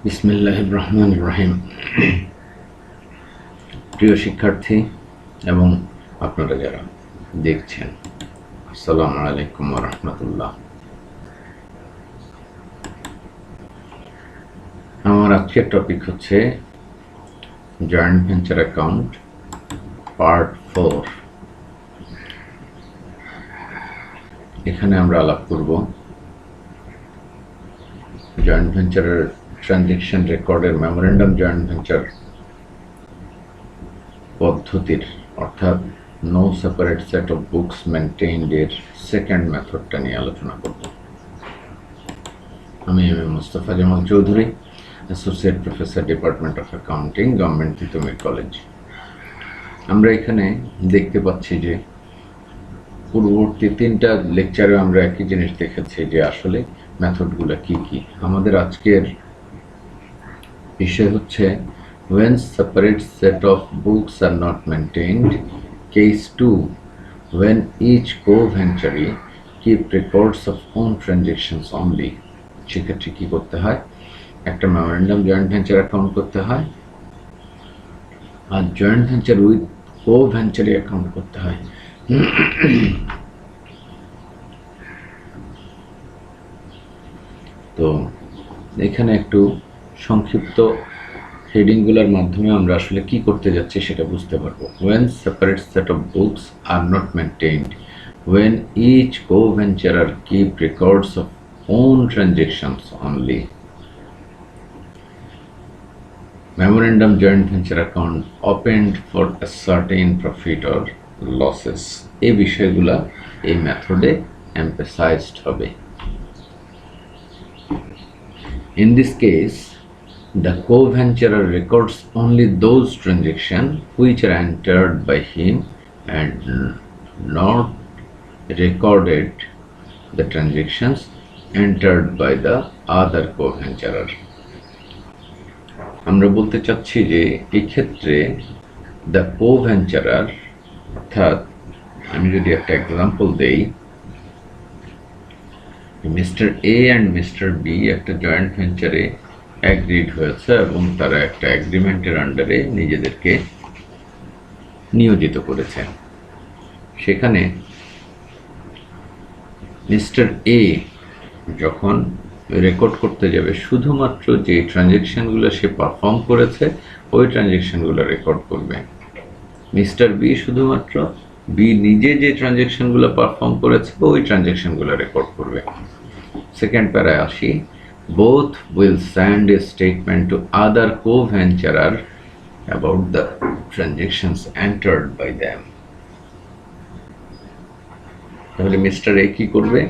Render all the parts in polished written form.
বিসমিল্লাহির রহমানির রহিম। প্রিয় শিক্ষার্থী এবং আপনারা যারা দেখছেন, আসসালামু আলাইকুম ওয়া রাহমাতুল্লাহ। আমার আজকের টপিক হচ্ছে জয়েন্ট ভেঞ্চার অ্যাকাউন্ট পার্ট 4। এখানে আমরা আলাপ করব জয়েন্ট ভেঞ্চারের ট্রানজ্যাকশন রেকর্ডের মেমোরেন্ডাম জয়েন্ট ভেঞ্চার পদ্ধতির অর্থাৎ no separate set of books maintained এর সেকেন্ড মেথডটা নিয়ে আলোচনা করব। আমি Mustafa Jamal Chowdhury, associate professor, department of accounting, government Titumir college. আমরা এখানে দেখতে পাচ্ছি যে পূর্ববর্তী 3টা লেকচারে আমরা একই জিনিস দেখেছি যে আসলে মেথডগুলো কি কি। আমাদের আজকের বিষয় হচ্ছে when separate set of books are not maintained. Case 2, when each co-venturee keep records of own transactions only. সেক্ষেত্রে কি করতে হয়? একটা মেমোরেন্ডাম জয়েন্ট ভেঞ্চার অ্যাকাউন্ট করতে হয়, আর জয়েন্ট ভেঞ্চার উইথ কো-ভেঞ্চারি অ্যাকাউন্ট করতে হয়। তো এখানে একটু সংক্ষিপ্ত হেডিংগুলোর মাধ্যমে আমরা আসলে কি করতে যাচ্ছি সেটা বুঝতে পারবো। when separate set of books are not maintained, when each co-venturer keep records of own transactions only, memorandum joint venture account opened for a certain profit or losses, এই বিষয়গুলা এই মেথডে emphasized হবে। In this case, the co-venturer records only those transactions which are entered by him and not recorded the transactions entered by the other co-venturer. আমরা বলতে চাচ্ছি যে এই ক্ষেত্রে the co-venturer, অর্থাৎ আমি যদি একটা এক্সাম্পল দেই, mister A and mister B একটা জয়েন্ট ভেঞ্চারে অ্যাগ্রিড হয়েছে এবং তারা একটা এগ্রিমেন্টের আন্ডারে নিজেদেরকে নিয়োজিত করেছে। সেখানে মিস্টার এ যখন রেকর্ড করতে যাবে শুধুমাত্র যে ট্রানজ্যাকশনগুলো সে পারফর্ম করেছে ওই ট্রানজ্যাকশনগুলো রেকর্ড করবে। মিস্টার বি শুধুমাত্র বি নিজে যে ট্রানজ্যাকশনগুলো পারফর্ম করেছে ওই ট্রানজ্যাকশনগুলো রেকর্ড করবে। সেকেন্ড প্যারায় আসি, both will send a statement to other co-venturer about the transactions entered by them. তাহলে মিস্টার এ কি করবে?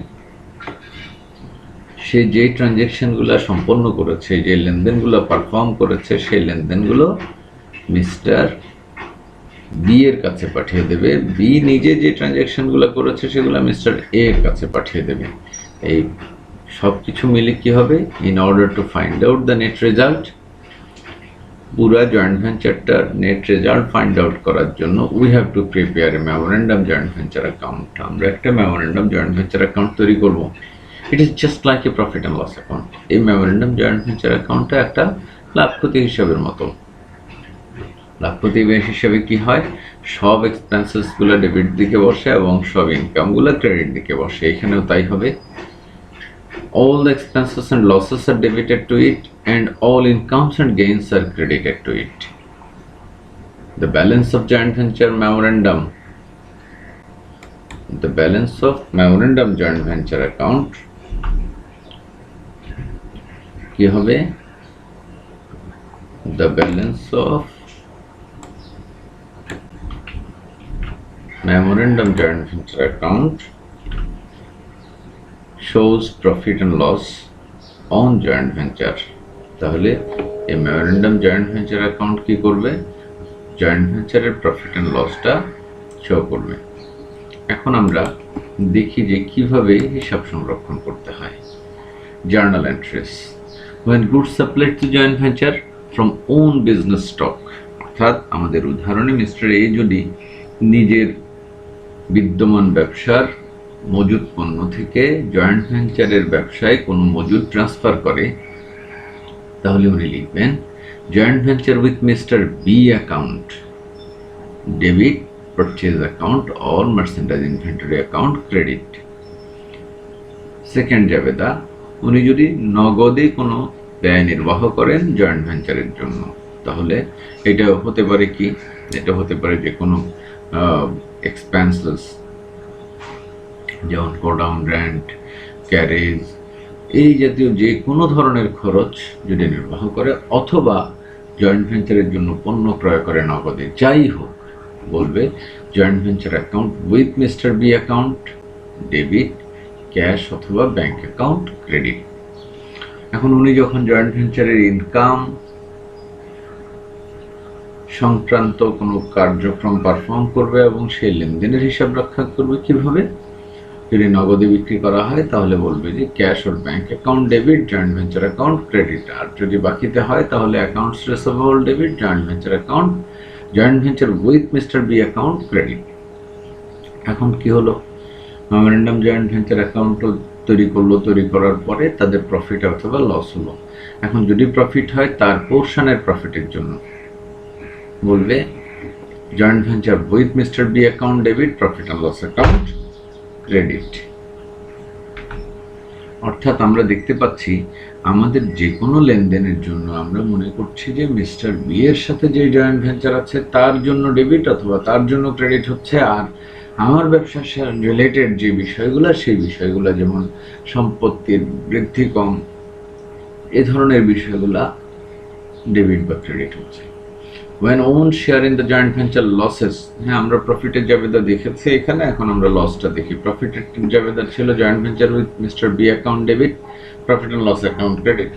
সে যে ট্রানজ্যাকশনগুলো সম্পন্ন করেছে, যে লেনদেনগুলো পারফর্ম করেছে, সেই লেনদেনগুলো মিস্টার বি এর কাছে পাঠিয়ে দেবে। বি নিজে যে ট্রানজ্যাকশনগুলো করেছে সেগুলো মিস্টার এ এর কাছে পাঠিয়ে দেবে। এই সব কিছু মিলে কি হবে? In order to find out the net result, পুরা জয়েন্ট ভেঞ্চারটার নেট রেজাল্ট ফাইন্ড আউট করার জন্য we have to prepare a memorandum joint venture account. আমরা একটা মেমোরেন্ডাম জয়েন্ট ভেঞ্চার অ্যাকাউন্ট তৈরি করব। It is just like a profit and loss account. এই memorandum joint venture অ্যাকাউন্টটা একটা লাভ ক্ষতি হিসাবের মতো। লাভ ক্ষতি হিসাবে কি হয়? সব এক্সপেন্সেসগুলো ডেবিট দিকে বসে এবং সব ইনকামগুলো ক্রেডিট দিকে বসে। এখানেও তাই হবে। All the expenses and losses are debited to it and all incomes and gains are credited to it. The balance of joint venture memorandum, the balance of memorandum joint venture account কি হবে? The balance of memorandum joint venture account shows profit and loss on joint venture. তাহলে এই memorandum joint venture account কি করবে? Joint ভেঞ্চারের profit and লসটা show করবে। এখন আমরা দেখি যে কিভাবে হিসাব সংরক্ষণ করতে হয়। Journal entries, when goods supplied to joint venture from own business stock, অর্থাৎ আমাদের উদাহরণে মিস্টার এ যদি নিজের বিদ্যমান ব্যবসার মজুদ পণ্য থেকে জয়েন্ট ভেঞ্চারের ব্যবসায় কোনো মজুদ ট্রান্সফার করে, তাহলে উনি লিখবেন joint venture with mister B account debit purchase account or merchandise inventory account credit. Second জাবেদা, উনি যদি নগদে কোনো ব্যয় নির্বাহ করেন জয়েন্ট ভেঞ্চারের জন্য, তাহলে এটা হতে পারে কি, এটা হতে পারে যে কোনো এক্সপেন্সেস, যেমন গোডাউন রেন্ট, ক্যারেজ, এই জাতীয় যে কোনো ধরনের খরচ যদি নির্বাহ করে, অথবা জয়েন্ট ভেঞ্চারের জন্য পণ্য ক্রয় করে নগদে, যাই হোক, বলবে joint venture account with mister B account debit cash অথবা ব্যাংক অ্যাকাউন্ট ক্রেডিট। এখন উনি যখন জয়েন্ট ভেঞ্চারের ইনকাম সংক্রান্ত কোনো কার্যক্রম পারফর্ম করবে এবং সেই লেনদেনের হিসাব রক্ষা করবে কিভাবে, যদি নগদে বিক্রি করা হয় তাহলে বলবে যে cash or bank account debit joint venture account credit, আর যদি বাকিতে হয় তাহলে accounts receivable debit joint venture account joint venture with mister B account credit. এখন কি হলো, মেমোরেন্ডাম জয়েন্ট ভেঞ্চার অ্যাকাউন্ট তৈরি করলো, তৈরি করার পরে তাদের প্রফিট অথবা লস হলো। এখন যদি প্রফিট হয় তার পোর্শনের প্রফিটের জন্য বলবে joint venture with mister B account debit profit and loss account credit. অর্থাৎ আমরা দেখতে পাচ্ছি আমাদের যে কোনো লেনদেনের জন্য আমরা মনে করছি যে মিস্টার বি এর সাথে যে জয়েন্ট ভেঞ্চার আছে তার জন্য ডেবিট অথবা তার জন্য ক্রেডিট হচ্ছে, আর আমার ব্যবসার সাথে রিলেটেড যে বিষয়গুলো সেই বিষয়গুলো যেমন সম্পত্তির বৃদ্ধি কম, এ ধরনের বিষয়গুলা ডেবিট বা ক্রেডিট হচ্ছে। when own share in the joint venture losses, হ্যাঁ আমরা প্রফিটের জাবেদা দেখেছি এখানে, এখন আমরা লসটা দেখি। প্রফিটের জাবেদা ছিল joint venture with mister B account debit profit and loss account credit.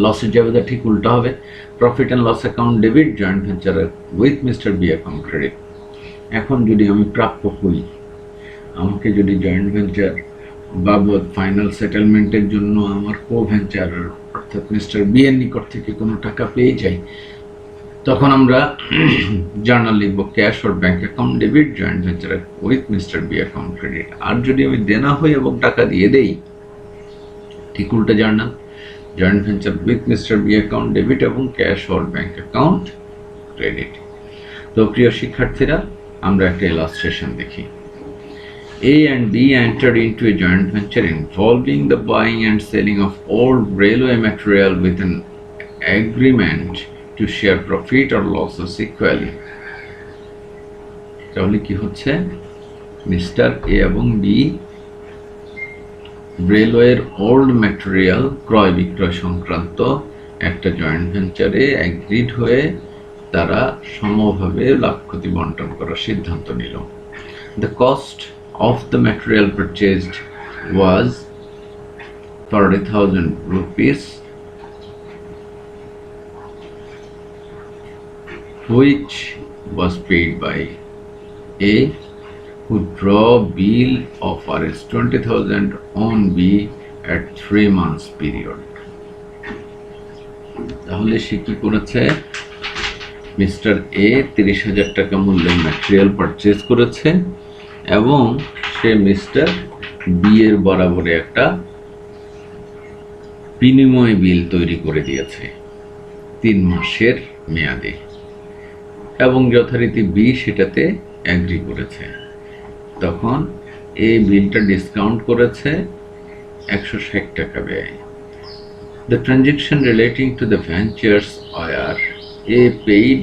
লসের জাবেদা ঠিক উল্টা হবে, profit and loss account debit joint venture with mister B account credit. এখন যদি আমি প্রাপ্য হই, আমাকে যদি জয়েন্ট ভেঞ্চার বাবদ ফাইনাল সেটেলমেন্টের জন্য আমার কো ভেঞ্চার অর্থাৎ মিস্টার বি এর নিকট থেকে কোনো টাকা পেয়ে যাই, তখন আমরা জার্নাল লিখবো cash or bank account debit joint venture with mister B account credit. আর যদি আমি দেনা হই এবং টাকা দিয়ে দেই, ঠিক উল্টা journal joint venture with mister B account debit এবং cash or bank account credit. তো প্রিয় শিক্ষার্থীরা, আমরা একটা ইলাস্ট্রেশন দেখি। A and B entered into a joint venture involving the buying and selling of all railway material with an agreement to share profit or losses equally. তাহলে কি হচ্ছে, mister এ এবং বি রেলওয়ের ওল্ড ম্যাটেরিয়াল ক্রয় বিক্রয় সংক্রান্ত একটা জয়েন্ট ভেঞ্চারে এগ্রিড হয়ে তারা সমভাবে লাভ ক্ষতি বন্টন করার সিদ্ধান্ত নিল। The cost of the material purchased was 40,000 rupees, which was paid by A, who draw bill of Rs 20,000 on B at 3 months period. তাহলে সে কি করেছে, মিস্টার এ 30,000 টাকা মূল্যের ম্যাটেরিয়াল পারচেজ করেছে এবং সে মিস্টার বি এর বরাবরে একটা বিনিময় বিল তৈরি করে দিয়েছে 3 মাসের মেয়াদে, এবং যথারীতি বি সেটাতে অ্যাগ্রি করেছে। তখন এই বিলটা ডিসকাউন্ট করেছে 160 টাকা ব্যয়। The transaction relating to the ventures are A paid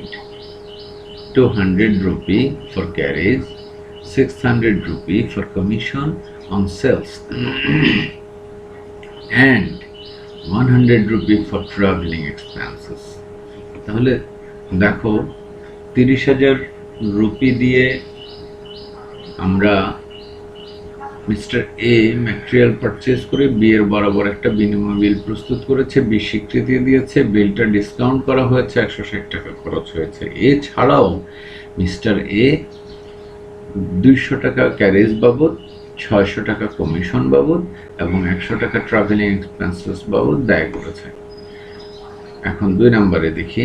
200 rupee for carriage, 600 rupee for commission on sales and 100 rupee for traveling expenses. তাহলে দেখো 30,000 রুপি দিয়ে আমরা মিস্টার এ ম্যাটেরিয়াল পারচেজ করে বি এর বরাবর একটা বিনিময় বিল প্রস্তুত করেছে, বি স্বীকৃতি দিয়েছে, বিলটা ডিসকাউন্ট করা হয়েছে, 160 টাকা খরচ হয়েছে। এছাড়াও মিস্টার এ 200 টাকা ক্যারেজ বাবদ, 600 টাকা কমিশন বাবদ এবং 100 টাকা ট্রাভেলিং এক্সপেন্সেস বাবদ ব্যয় করেছে। এখন 2 নম্বরে দেখি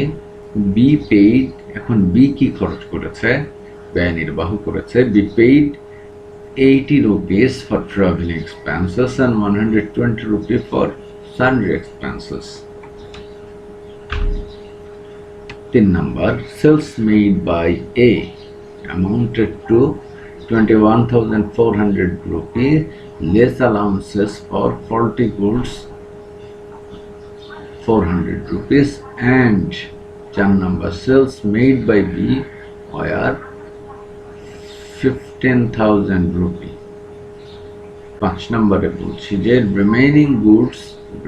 বি পেইড। এখন বি কি খরচ করেছে, ব্যয় নির্বাহ করেছে। Be paid 80 rupees for traveling expenses and 120 rupees for sundry expenses. 3 number, sales made by A amounted to 21,400 rupees, less allowances for faulty goods 400 rupees, and 4 number, sales made by B were 15,000 rupees. 5 নম্বরে বলছি যে remaining goods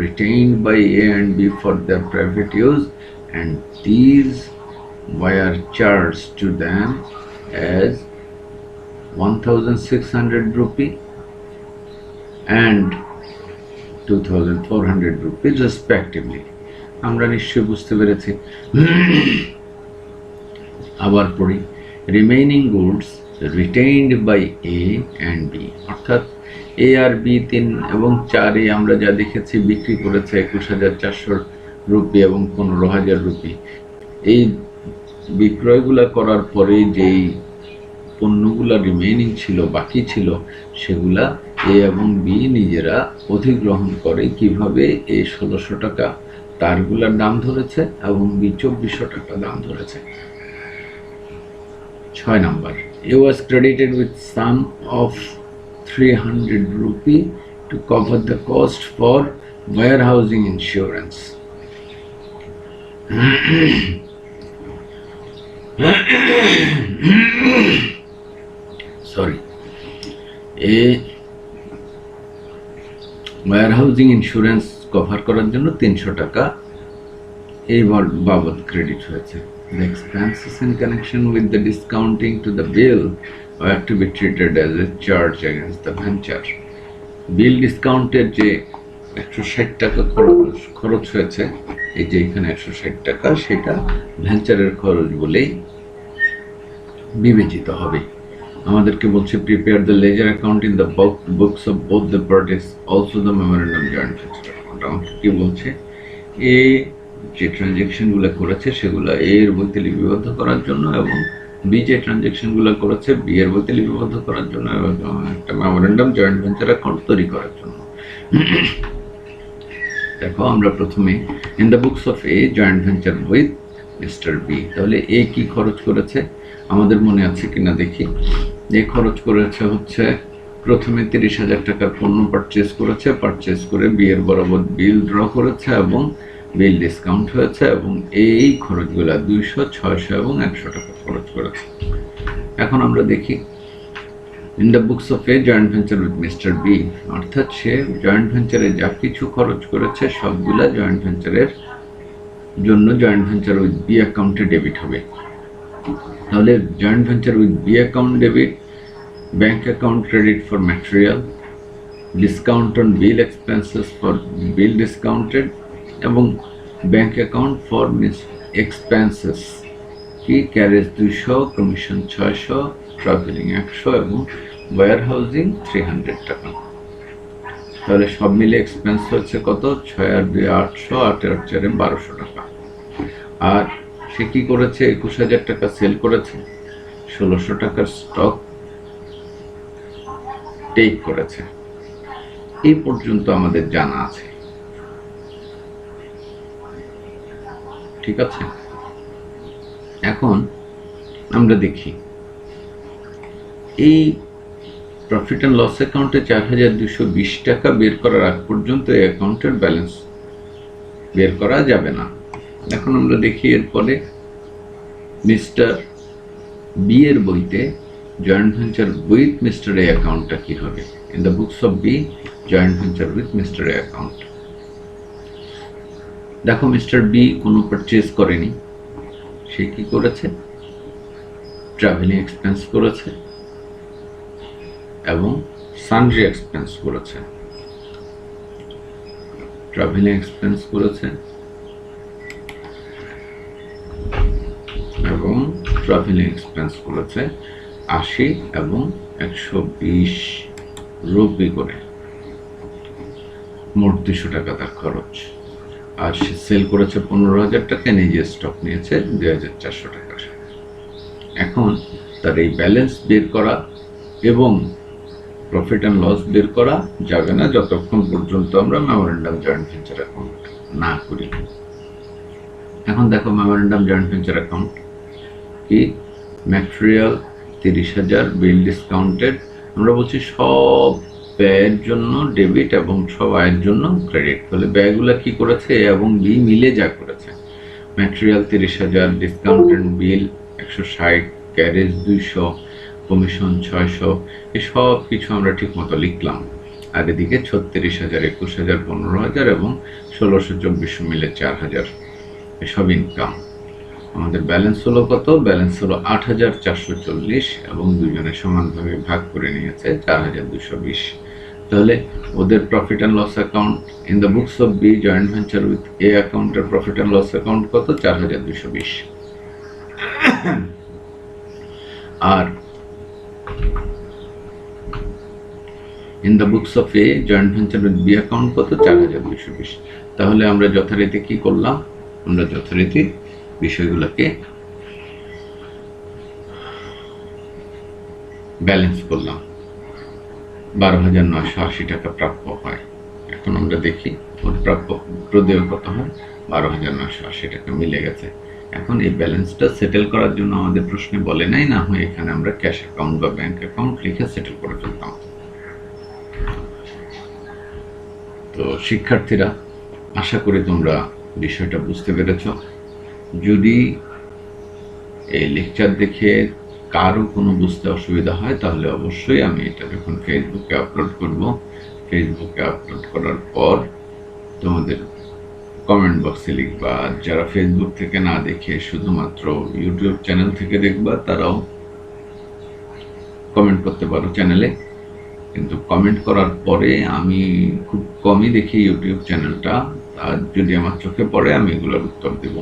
retained by A and B for their private use, and these were charged to them as 1,600 rupee and 2,400 rupees respectively. আমরা নিশ্চয়ই বুঝতে পেরেছি। আবার পড়ি, remaining goods retained by A and B, অর্থাৎ A আর B 3 এবং 4 এ আমরা যা দেখেছি বিক্রি করেছে 21,400 রুপি এবং 15,000 রুপি। এই বিক্রয়গুলা করার পরে যেই পণ্যগুলা রিমেইনিং ছিল, বাকি ছিল, সেগুলা A এবং B নিজেরা অধিগ্রহণ করে। কিভাবে? A 1,600 টাকা তারগুলার দাম ধরেছে এবং B 2,400 টাকা দাম ধরেছে। 6 number, A was credited with sum of 300 rupee to cover the cost for warehousing insurance. Sorry. A warehousing insurance cover করার জন্য 300 টাকা এই বাবদ ক্রেডিট হয়েছে। The expenses in connection with the discounting to the bill were to be treated as a charge against the venture. বিল ডিসকাউন্টের যে 160 টাকা খরচ হয়েছে, এই যে এখানে 160 টাকা, সেটা ভেঞ্চারের খরচ বলেই বিবেচিত হবে। আমাদেরকে বলছে prepare the laser account in the books of both the parties, also the memorandum joint venture account. আমাকে কি বলছে? এ যে ট্রানজ্যাকশনগুলো করেছে সেগুলো এ এর বইতে লিপিবদ্ধ করার জন্য, এবং বি যে ট্রানজ্যাকশনগুলো করেছে বি এর বইতে লিপিবদ্ধ করার জন্য, এবং একটা মেমোরেন্ডাম জয়েন্ট ভেঞ্চার অ্যাকাউন্ট তৈরি করার জন্য। দেখো, আমরা প্রথমে in the books of A joint venture with mister B, তাহলে এ কি খরচ করেছে আমাদের মনে আছে কিনা দেখি। এ খরচ করেছে হচ্ছে প্রথমে 30,000 টাকার পণ্য পারচেস করে বি এর বরাবর বিল ড্র করেছে এবং বিল ডিসকাউন্ট হয়েছে, এবং এই খরচগুলা 200, 600 এবং 100 টাকা খরচ করেছে। এখন আমরা দেখি in the books of A joint venture with mister B, অর্থাৎ সে জয়েন্ট ভেঞ্চারে যা কিছু খরচ করেছে সবগুলা জয়েন্ট ভেঞ্চারের জন্য জয়েন্ট ভেঞ্চার উইথ বি অ্যাকাউন্টে ডেবিট হবে। তাহলে joint venture with B account debit, bank account credit for material, discount on bill expenses for bill discounted, এবং ব্যাংক অ্যাকাউন্ট ফর এক্সপেন্সেস কি ক্যারেজ 200, কমিশন 600, ট্রাভেলিং 100 এবং wire housing 300 টাকা। তাহলে সব মিলে এক্সপেন্স হচ্ছে কত? 6 আর 2 800, 8 আর 4 1200 টাকা। আর সে কি করেছে? 21,000 টাকা সেল করেছে, 1,600 টাকার স্টক টেক করেছে। এই পর্যন্ত আমাদের জানা আছে, ঠিক আছে। এখন আমরা দেখি এই প্রফিট অ্যান্ড লস অ্যাকাউন্টে 4,220 টাকা বের করার আগ পর্যন্ত এই অ্যাকাউন্টের ব্যালেন্স বের করা যাবে না। এখন আমরা দেখি এরপরে মিস্টার বি এর বইতে joint venture with mister A অ্যাকাউন্টটা কি হবে। In the books of B joint venture with mister A account. দেখো, মিস্টার বি কোনো পারচেজ করেনি, সে কি করেছে? ট্রাভেলিং এক্সপেন্স করেছে এবং সানড্রি এক্সপেন্স করেছে। ট্রাভেলিং এক্সপেন্স করেছে এবং ট্রাভেলিং এক্সপেন্স করেছে 80 এবং 120 রুপি করে, মোট 200 টাকা তার খরচ। আর সে সেল করেছে 15,000 টাকা, নিজে স্টক নিয়েছে 2,400 টাকা। এখন তার এই ব্যালেন্স বের করা এবং প্রফিট অ্যান্ড লস বের করা যাবে না যতক্ষণ পর্যন্ত আমরা মেমোরেন্ডাম জয়েন্ট ভেঞ্চার অ্যাকাউন্ট না করি। এখন দেখো মেমোরেন্ডাম জয়েন্ট ভেঞ্চার অ্যাকাউন্ট কি, ম্যাটেরিয়াল 30,000, বিল ডিসকাউন্টেড। আমরা বলছি সব ব্যয়ের জন্য ডেবিট এবং সব আয়ের জন্য ক্রেডিট। তাহলে ব্যয়গুলো কি করেছে, এ এবং বি মিলে যা করেছে, ম্যাটেরিয়াল 30,000, ডিসকাউন্টেড বিল 160, ক্যারেজ 200, কমিশন 600, এই সব কিছু আমরা ঠিক মতো লিখলাম। আর এদিকে 36,000, 21,000, 15,000 এবং 1600, 2400 মিলে 4,000, এসব ইনকাম। আমাদের ব্যালেন্স হলো কত, ব্যালেন্স হলো 8,440 এবং দুজনে সমানভাবে ভাগ করে নিয়েছে 4,220। তাহলে ওদের profit and loss account in the books of B joint venture with A অ্যাকাউন্টের প্রফিট অ্যান্ড লস অ্যাকাউন্ট কত, 4,220। আর in the books of A joint venture with B account কত, 4,220। তাহলে আমরা যথারীতি কি করলাম, আমরা যথারীতি বিষয়গুলোকে ব্যালেন্স করলাম। 12,980 টাকা প্রাপ্য হয়। এখন আমরা দেখি ওর প্রাপ্য প্রদেয় কত হয়, 12,980 টাকা মিলে গেছে। এখন এই ব্যালেন্সটা সেটেল করার জন্য আমাদের প্রশ্নে বলে নাই, না হয় এখানে আমরা ক্যাশ অ্যাকাউন্ট বা ব্যাংক অ্যাকাউন্ট লিখে সেটেল করে ফেলতাম। তো শিক্ষার্থীরা, আশা করি তোমরা বিষয়টা বুঝতে পেরেছ। যদি এই লেকচার দেখে কারো কোনো বুঝতে অসুবিধা হয় তাহলে অবশ্যই আমি এটা যখন ফেসবুকে আপলোড করব, ফেসবুকে আপলোড করার পর তোমাদের কমেন্ট বক্সে লিখবা। যারা ফেসবুক থেকে না দেখে শুধুমাত্র ইউটিউব চ্যানেল থেকে দেখবা, তারাও কমেন্ট করতে পারো চ্যানেলে। কিন্তু কমেন্ট করার পরে আমি খুব কমই দেখি ইউটিউব চ্যানেলটা, আর যদি আমার চোখে পড়ে আমি এগুলোর উত্তর দেব।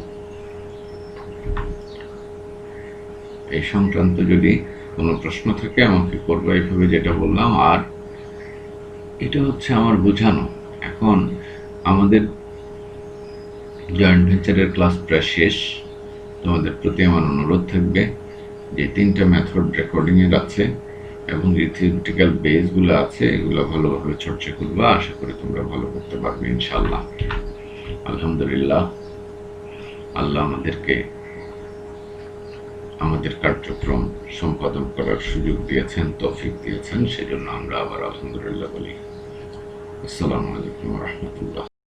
এই সংক্রান্ত যদি কোনো প্রশ্ন থাকে আমাকে করবো এইভাবে যেটা বললাম। আর এটা হচ্ছে আমার বোঝানো। এখন আমাদের জয়েন্ট ভেঞ্চারের ক্লাস প্রায় শেষ। তোমাদের প্রতি আমার অনুরোধ থাকবে যে 3টা মেথড রেকর্ডিংয়ের আছে এবং যে থিওরিটিক্যাল বেসগুলো আছে এগুলো ভালোভাবে চর্চা করবা। আশা করি তোমরা ভালো করতে পারবে ইনশাআল্লাহ। আলহামদুলিল্লাহ, আল্লাহ আমাদেরকে আমাদের কার্যক্রম সম্পাদন করার সুযোগ দিয়েছেন, তৌফিক দিয়েছেন, সেজন্য আমরা আবার আলহামদুলিল্লাহ বলি। আসসালামু আলাইকুম ওয়া রাহমাতুল্লাহ।